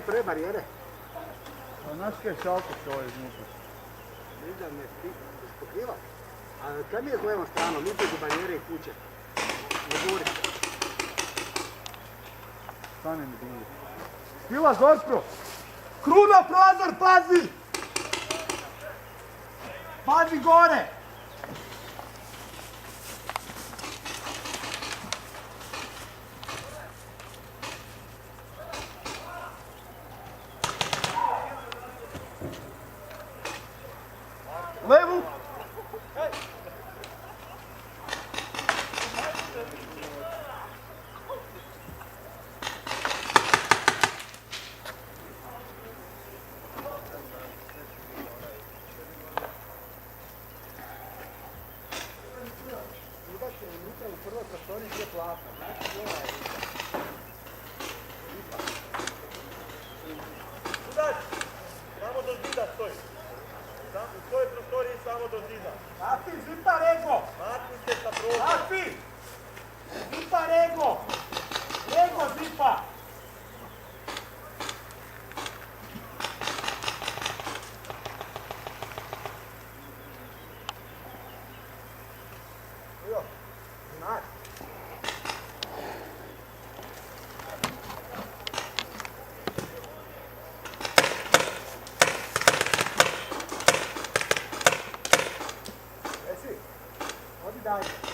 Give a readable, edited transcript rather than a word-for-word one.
pre barijere? Pa znaš kaj šalko stoji iznutra? Vidim, ne pokriva. A kaj mi je s levom stranom, između barijere i kuće? Na gori. Stane mi dulje. Stila, Zorko! Kruna, prozor, pazi! Pazi gore! Levu! Unutra u prvoj prostoriji gdje je plata, znači ova je Sudac, samo do zida stoji. U toj prostoriji samo do zida. Afi, zipa rego! Maknite sa prozora. Afi! Zipa rego! Rego zipa! Jo, znaš. Odi dalje.